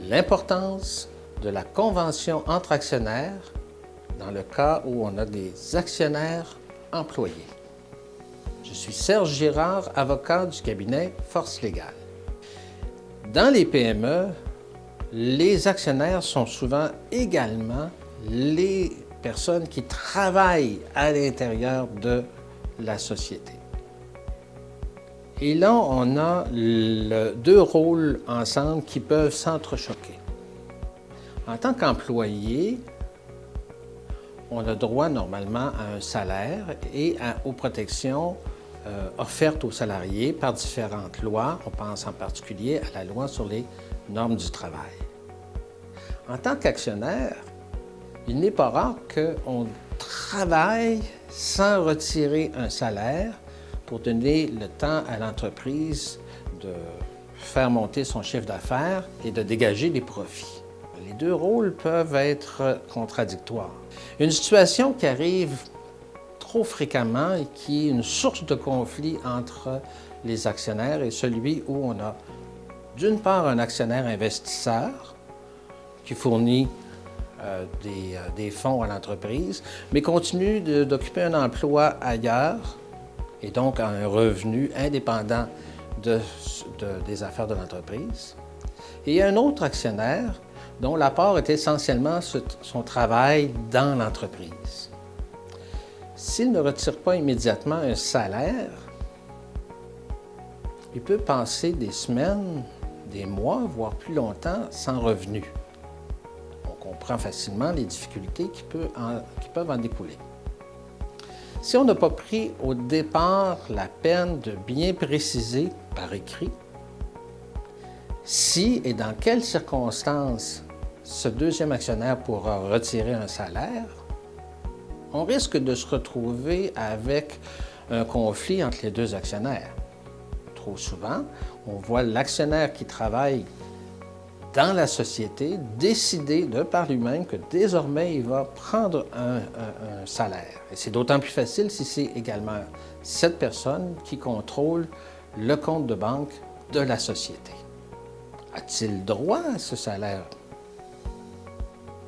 l'importance de la convention entre actionnaires dans le cas où on a des actionnaires employés. Je suis Serge Girard, avocat du cabinet Force Légale. Dans les PME, les actionnaires sont souvent également les personnes qui travaillent à l'intérieur de la société. Et là, on a deux rôles ensemble qui peuvent s'entrechoquer. En tant qu'employé, on a droit normalement à un salaire et aux protections offertes aux salariés par différentes lois. On pense en particulier à la loi sur les normes du travail. En tant qu'actionnaire, il n'est pas rare qu'on travaille sans retirer un salaire pour donner le temps à l'entreprise de faire monter son chiffre d'affaires et de dégager des profits. Les deux rôles peuvent être contradictoires. Une situation qui arrive trop fréquemment et qui est une source de conflit entre les actionnaires est celui où on a d'une part un actionnaire investisseur qui fournit des fonds à l'entreprise, mais continue d'occuper un emploi ailleurs et donc a un revenu indépendant des affaires de l'entreprise. Et il y a un autre actionnaire dont l'apport est essentiellement son travail dans l'entreprise. S'il ne retire pas immédiatement un salaire, il peut passer des semaines, des mois, voire plus longtemps sans revenu. On comprend facilement les difficultés qui peuvent en découler. Si on n'a pas pris au départ la peine de bien préciser par écrit si et dans quelles circonstances ce deuxième actionnaire pourra retirer un salaire, on risque de se retrouver avec un conflit entre les deux actionnaires. Trop souvent, on voit l'actionnaire qui travaille dans la société décider de par lui-même que désormais il va prendre un salaire. Et c'est d'autant plus facile si c'est également cette personne qui contrôle le compte de banque de la société. A-t-il droit à ce salaire?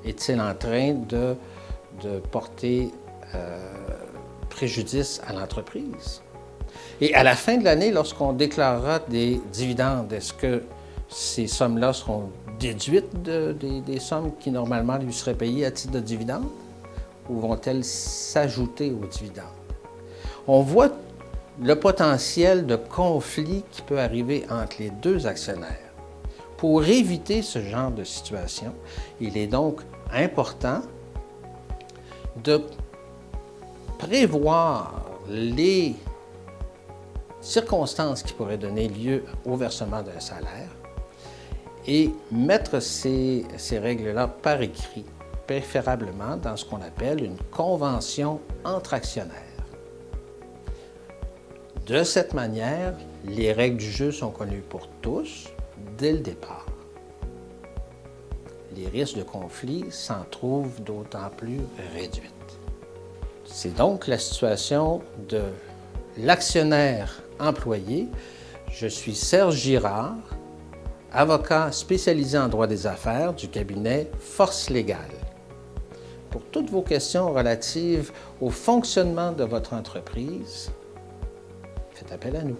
Est-il en train de porter préjudice à l'entreprise? Et à la fin de l'année, lorsqu'on déclarera des dividendes, est-ce que ces sommes-là seront déduites des sommes qui normalement lui seraient payées à titre de dividendes ou vont-elles s'ajouter aux dividendes? On voit le potentiel de conflit qui peut arriver entre les deux actionnaires. Pour éviter ce genre de situation, il est donc important de prévoir les circonstances qui pourraient donner lieu au versement d'un salaire et mettre ces règles-là par écrit, préférablement dans ce qu'on appelle une convention entre actionnaires. De cette manière, les règles du jeu sont connues pour tous dès le départ. Les risques de conflit s'en trouvent d'autant plus réduits. C'est donc la situation de l'actionnaire employé. Je suis Serge Girard, avocat spécialisé en droit des affaires du cabinet Force Légale. Pour toutes vos questions relatives au fonctionnement de votre entreprise, faites appel à nous.